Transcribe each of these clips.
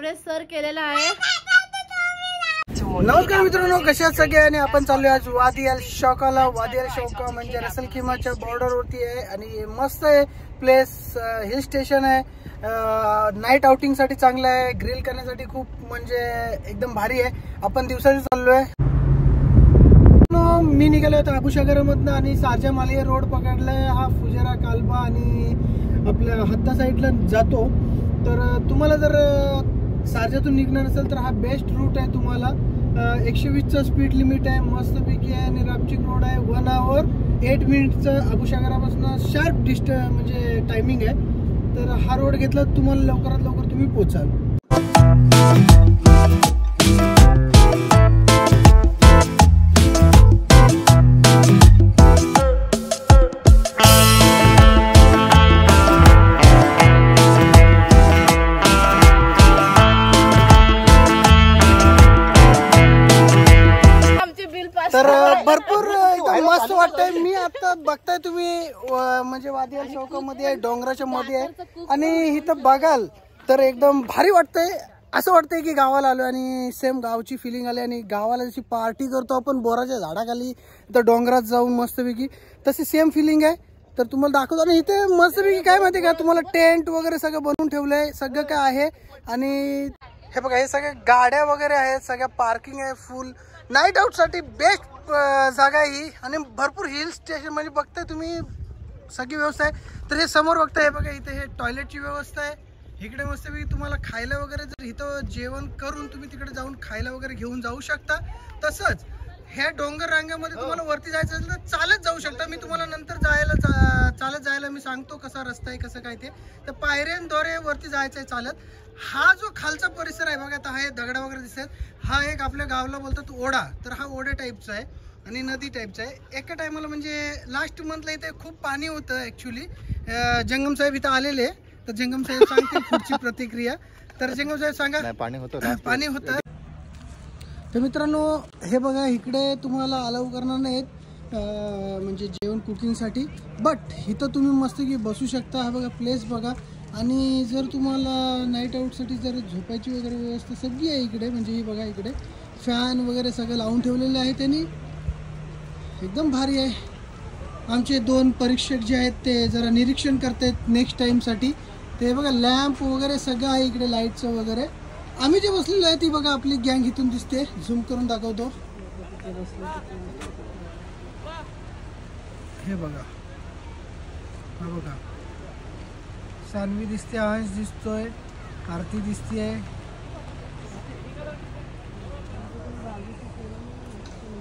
Everest sir केलेला आहे। नमस्कार मित्रांनो, कशा आहात सगळे? आणि आपण चाललोय आज वादी अल शौकाला। वादी अल शौका म्हणजे रसल खिमाच्या बॉर्डर वरती आहे आणि मस्त आहे प्लेस, हिल स्टेशन आहे, नाईट आउटिंग साठी चांगलं आहे, ग्रिल करण्यासाठी खूप म्हणजे एकदम भारी आहे। आपण दिवसाची चाललोय। मी निघालो होतो अबुशागरमधनं आणि सारजा मालिया रोड पकडलाय। हा फुजेरा कालबा आणि आपल्या हत्ता साईडला जातो। तर तुम्हाला जर सारजातून निघणार असेल तर हा बेस्ट रूट आहे। तुम्हाला 120चा स्पीड लिमिट आहे, मस्तपैकी आहे आणि रामचिंग रोड आहे। 1 hour 8 minutes अबुशागरापासून शार्प डिस्टन्स म्हणजे टायमिंग आहे। तर हा रोड घेतला तुम्हाला लवकरात लवकर तुम्ही पोहोचाल। तर भरपूर मस्त वाटतंय। मी आता बघताय तुम्ही म्हणजे वादी अल शौकामध्ये आहे, डोंगराच्या मध्ये आहे आणि इथं बघाल तर एकदम भारी वाटतंय। असं वाटतंय की गावाला आलो आणि सेम गावची फिलिंग आली आणि गावाला जशी पार्टी करतो आपण बोराच्या झाडाखाली तर डोंगरात जाऊन मस्तपैकी, तशी सेम फिलिंग आहे। तर तुम्हाला दाखवतो आणि इथे मस्तपैकी काय माहिती का, तुम्हाला टेंट वगैरे सगळं बनवून ठेवलंय, सगळं काय आहे। आणि हे बघा, हे सगळ्या गाड्या वगैरे आहेत, सगळ्या पार्किंग आहे, फुल नाईट आउट साठी बेस्ट जागा आहे ही। आणि भरपूर हिल स्टेशन म्हणजे बघताय तुम्ही सगळी व्यवस्था आहे। तर हे समोर बघताय, हे बघा इथे हे टॉयलेटची व्यवस्था आहे। इकडे मस्तपैकी तुम्हाला खायला वगैरे जर इथं जेवण करून तुम्ही तिकडे जाऊन खायला वगैरे घेऊन जाऊ शकता। तसंच ह्या डोंगर रांगामध्ये तुम्हाला वरती जायचं असेल तर चालत जाऊ शकता। मी तुम्हाला नंतर चालत जायला मी सांगतो कसा रस्ता आहे कसं काय ते। तर पायऱ्यांद्वारे वरती जायचं आहे चालत। हा जो खालचा परिसर आहे बघा, आता हा दगड वगैरे दिसतात, हा एक आपल्या गावाला बोलतात ओढा। तर हा ओढे टाईपचा आहे आणि नदी टाईपचा आहे। एका टायमाला म्हणजे लास्ट मंथला इथे खूप पाणी होतं ॲक्च्युली। जंगम साहेब इथं आलेले, तर जंगम साहेब सांगतील पुढची प्रतिक्रिया। तर जंगम साहेब सांगा। पाणी होतं। तर मित्रांनो हे बघा, इकडे तुम्हाला अलाउ करणार नाहीत म्हणजे जेवण कुकिंगसाठी, बट इथं तुम्ही मस्त की बसू शकता। हा बघा प्लेस बघा। आणि जर तुम्हाला नाईट आउटसाठी जर झोपायची वगैरे व्यवस्था सगळी आहे इकडे, म्हणजे ही बघा इकडे फॅन वगैरे सगळं लावून ठेवलेले आहे त्यांनी, एकदम भारी आहे। आमचे 2 परीक्षक जे आहेत ते जरा निरीक्षण करतायत नेक्स्ट टाईमसाठी। ते बघा लॅम्प वगैरे सगळं आहे इकडे, लाईटचं वगैरे। आम्ही जे बसलेलो आहे ती बघा आपली गँग इथून दिसते, झूम करून दाखवतो। हे बघा, हा बघा सानवी दिसते, अंश दिसतोय, आरती दिसते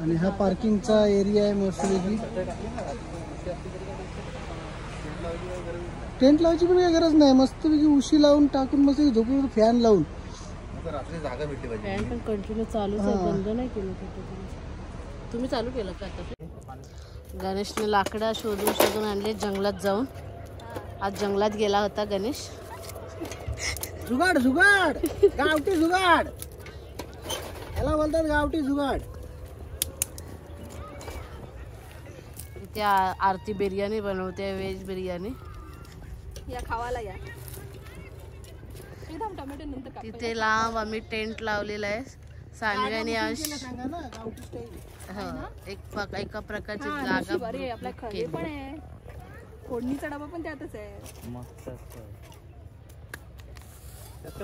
आणि हा पार्किंगचा एरिया आहे मस्तपैकी। टेंट लावायची पण काही गरज नाही, मस्तपैकी उशी लावून टाकून मस्त झोपून फॅन लावून रात्री जागा भेटली पाहिजे। फॅन पण कंटिन्यू चालूच आहे, बंद नाही केलं तुम्ही। चालू केलं का आता? गणेशने लाकडं शोधून आणले जंगलात जाऊन। आज जंगलात गेला होता गणेश। जुगाड जुगाड, गावठी जुगाड याला बोलतात, गावठी जुगाड। इथे आरती बिर्याणी बनवते, व्हेज बिर्याणी या खावाला या। तिथे लांब आम्ही टेंट लावलेला आहे। सानवी आणि अंश एका प्रकारची जागा आपल्या खरे पण आहे, फोडणीचा डबा पण त्यातच आहे।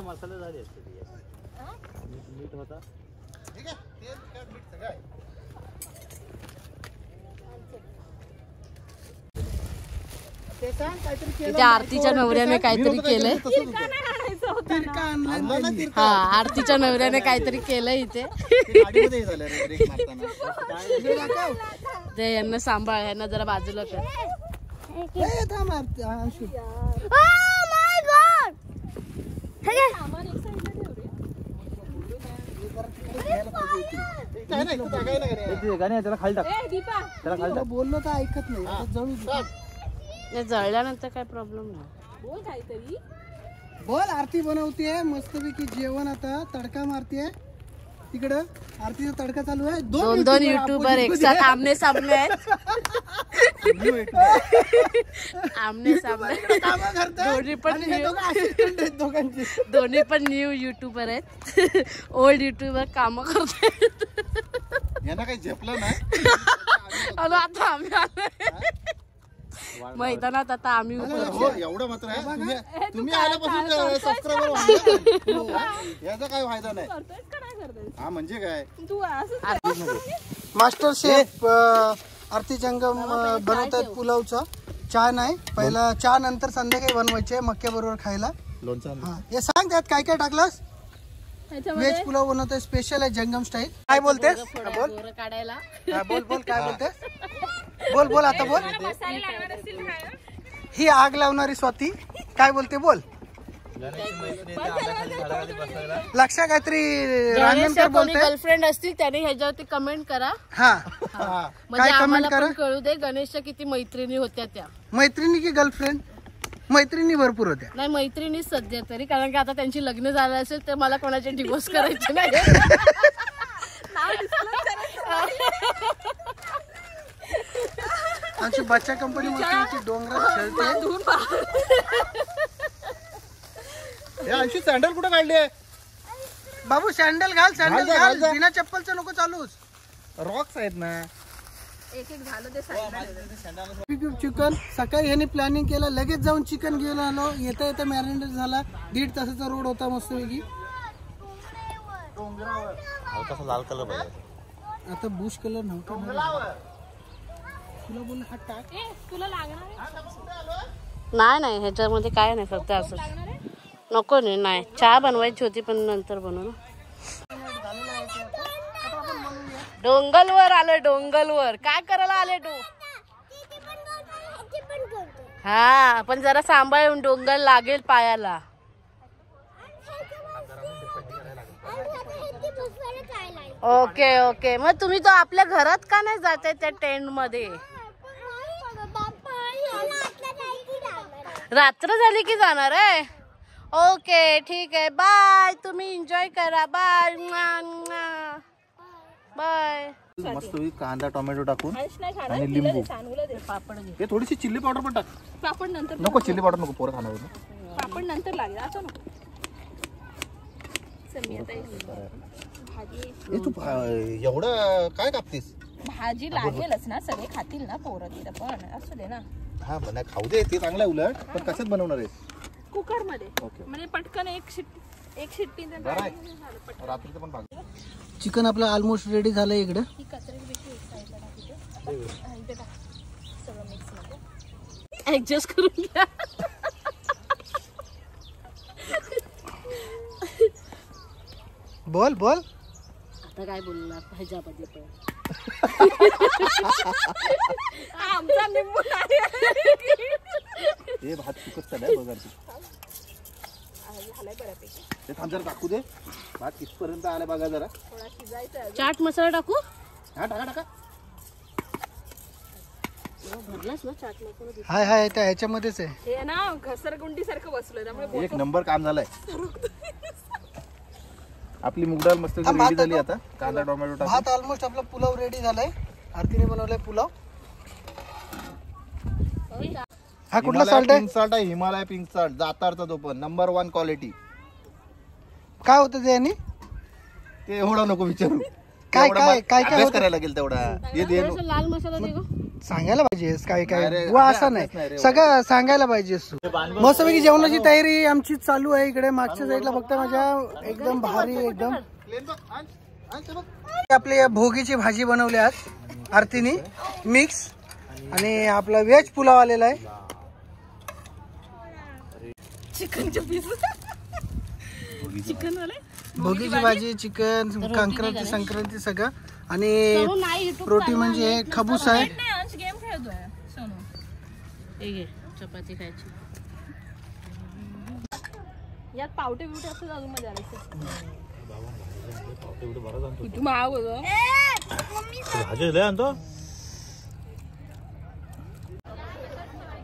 मसाले झाले मीठ होता। तिथे आरतीच्या नवऱ्याने काहीतरी केलंय। हा, आरतीच्या नवऱ्याने काहीतरी केलंय इथे। ते यांना सांभाळ, यांना जरा बाजूला कर। बोललो तर ऐकत नाही, जळल्यानंतर काय प्रॉब्लेम नाही। बोल काहीतरी, बोल। आरती बनवते मस्तपैकी जेवण, आता तडका मारते। तिकडं आरतीचा तडका चालू आहे. दोन दोन युट्यूबर एक साथ आमने सामने आहेत. आमने सामने कामं करतात. दोन्ही पण आणि हे दोघं assistant आहेत दोघांचे. दोन्ही पण न्यू युट्यूबर आहेत. ओल्ड युट्यूबर काम करतात. यांना काही झेपलं नाही. आणि आता आम्ही आलोय मैदानात. आता आम्ही हो एवढं मात्र आहे. तुम्ही आल्यापासून सबस्क्रायबर वाढले. याचा काय फायदा नाही. हा म्हणजे काय तू असं मास्टर शेफ आरती जंगम बनवतात पुलावचा. चहा नाही, पहिला चहा नंतर संध्याकाळी बनवायचे मक्या बरोबर खायला. लोणचं हा हे सांग त्यात काय काय टाकलंस. व्हेज पुलाव बनवतोय स्पेशल आहे जंगम स्टाईल. काय बोलतेस. बोल काढायला. बोल बोल काय बोलतेस. बोल बोल आता बोल. ही आग लावणारी स्वाती काय बोलते बोल. लक्षा काहीतरी रांगणकर बोलते. गर्लफ्रेंड असतील त्याने ह्याच्यावरती कमेंट करा. हा म्हणजे काय आम्हाला comment पण कळू दे गणेशच्या किती मैत्रिणी होत्या त्या. मैत्रिणी की गर्लफ्रेंड. मैत्रिणी भरपूर होत्या. नाही मैत्रिणी सध्या तरी, कारण की आता त्यांची लग्न झालं असेल तर मला कोणाचे डिवोर्स करायचे नाही. आमची बच्चा कंपनी मस्त डोंगरात खेळते. अंशी सँडल कुठे काढली आहे. बाबू सँडल घाल सँडल घाल, घाल. घाल. बिना चप्पलचं नको चालूच. रॉक्स आहेत ना. एक एक झालं ते चिकन सकाळी ह्याने प्लॅनिंग केलं, लगेच जाऊन चिकन घेऊन आलो. येता येता मॅरिनेट झाला. 1.5 तासाचा रोड होता मस्तपैकी. हलकासा लाल कलर पाहिजे. आता बुश कलर नव्हता ना. तुला बोल हा टाक. तुला लागणार नाही नाही ह्याच्यामध्ये काय नाही, फक्त असं नको नाही. चहा बनवायची होती पण नंतर बनवू ना. डोंगलवर आलं. डोंगलवर काय करायला आले हा पण जरा सांभाळून. डोंगर लागेल पायाला. Okay okay. मग तुम्ही तो आपल्या घरात का नाही जाते त्या टेंट मध्ये. रात्र झाली की जाणार आहे. ओके ठीक आहे बाय. तुम्ही एन्जॉय करा. Bye bye. मस्त कांदा टोमॅटो टाकून नाही खाणार. आणि लिंबू. सांगूला दे पापड घे. हे थोडीशी चिल्ली पावडर पण टाक. पापड नंतर नको चिल्ली पावडर नको, पोरं खाणार. पापड नंतर लागेल आता नको. चल मी आता भाजी हे तू एवढं काय कापतीस. भाजी लागेलच ना, सगळे खातील ना पोरं तिथं पण. असू दे ना. हा म्हणा खाऊ दे ते चांगलं आहे उलट. पण कशात बनवणार आहेस. कुकर मध्ये. ओके. म्हणजे पटकन एक शिट्टी बरं आहे. रात्रीचं पण भाग. चिकन आपलं ऑलमोस्ट रेडी झालंय. इकडे ही कचऱ्याची बेटी एक साईडला टाक. इथे टाक सगळं मिक्स मध्ये. ऍडजस्ट करून घ्या. बोल बोल. आता काय बोलणार ह्याच्यामध्ये पण. आमचा लिंबू नाही. हे भात सुकत चाललाय बघा. झालंय बऱ्यापैकी. ते थांब जरा टाकू दे. भात कितपर्यंत आलाय बघा जरा. थोडा शिजायचा. चाट मसाला टाकू. हा टाका टाका. भरलास ना चाट मसाला. हाय हाय त्या ह्याच्यामध्येच आहे. हे ना घसरगुंडी सारखं बसलोय त्यामुळे एक नंबर काम झालंय. आपली मूग डाळ मस्त रेडी झाली. आता कांदा टोमॅटो टाक. भात ऑलमोस्ट आपला पुलाव रेडी झालाय. आरतीने बनवलाय पुलाव. हा कुठला सॉल्ट आहे. पिंक सॉल्ट आहे. हिमालय पिंक सॉल्ट जातारचा तो पण नंबर 1 क्वालिटी. काय होतं ते यांनी. ते एवढं नको विचारू. काय एवढं काय काय काय अभ्यास होतं. करायला लागेल तेवढा. हे दे थोडासा लाल मसाला दे गं. सांगायला पाहिजे काय काय. नाही रे, वा असं अभ्यास नाही नाही रे. सगळं सांगायला पाहिजे. मस्तपैकी जेवणाची तयारी आमची चालू आहे. इकडे मागच्या साईडला बघता माझ्या एकदम भारी एकदम. आपली भोगीची भाजी बनवली आज आरतीने मिक्स. आणि आपला व्हेज पुलाव आलेला आहे. चिकनचे पीस. चिकन वाले भोगीची भाजी चिकन संक्रांती सगळं. आणि प्रोटीन म्हणजे खबूस आहे. अंश गेम खेळतोय सोनू. हे घे चपाती खायची. यात पावटे बिवटे असं अजून मजा आली. किती महाग होतं. भाजी लय आणतो.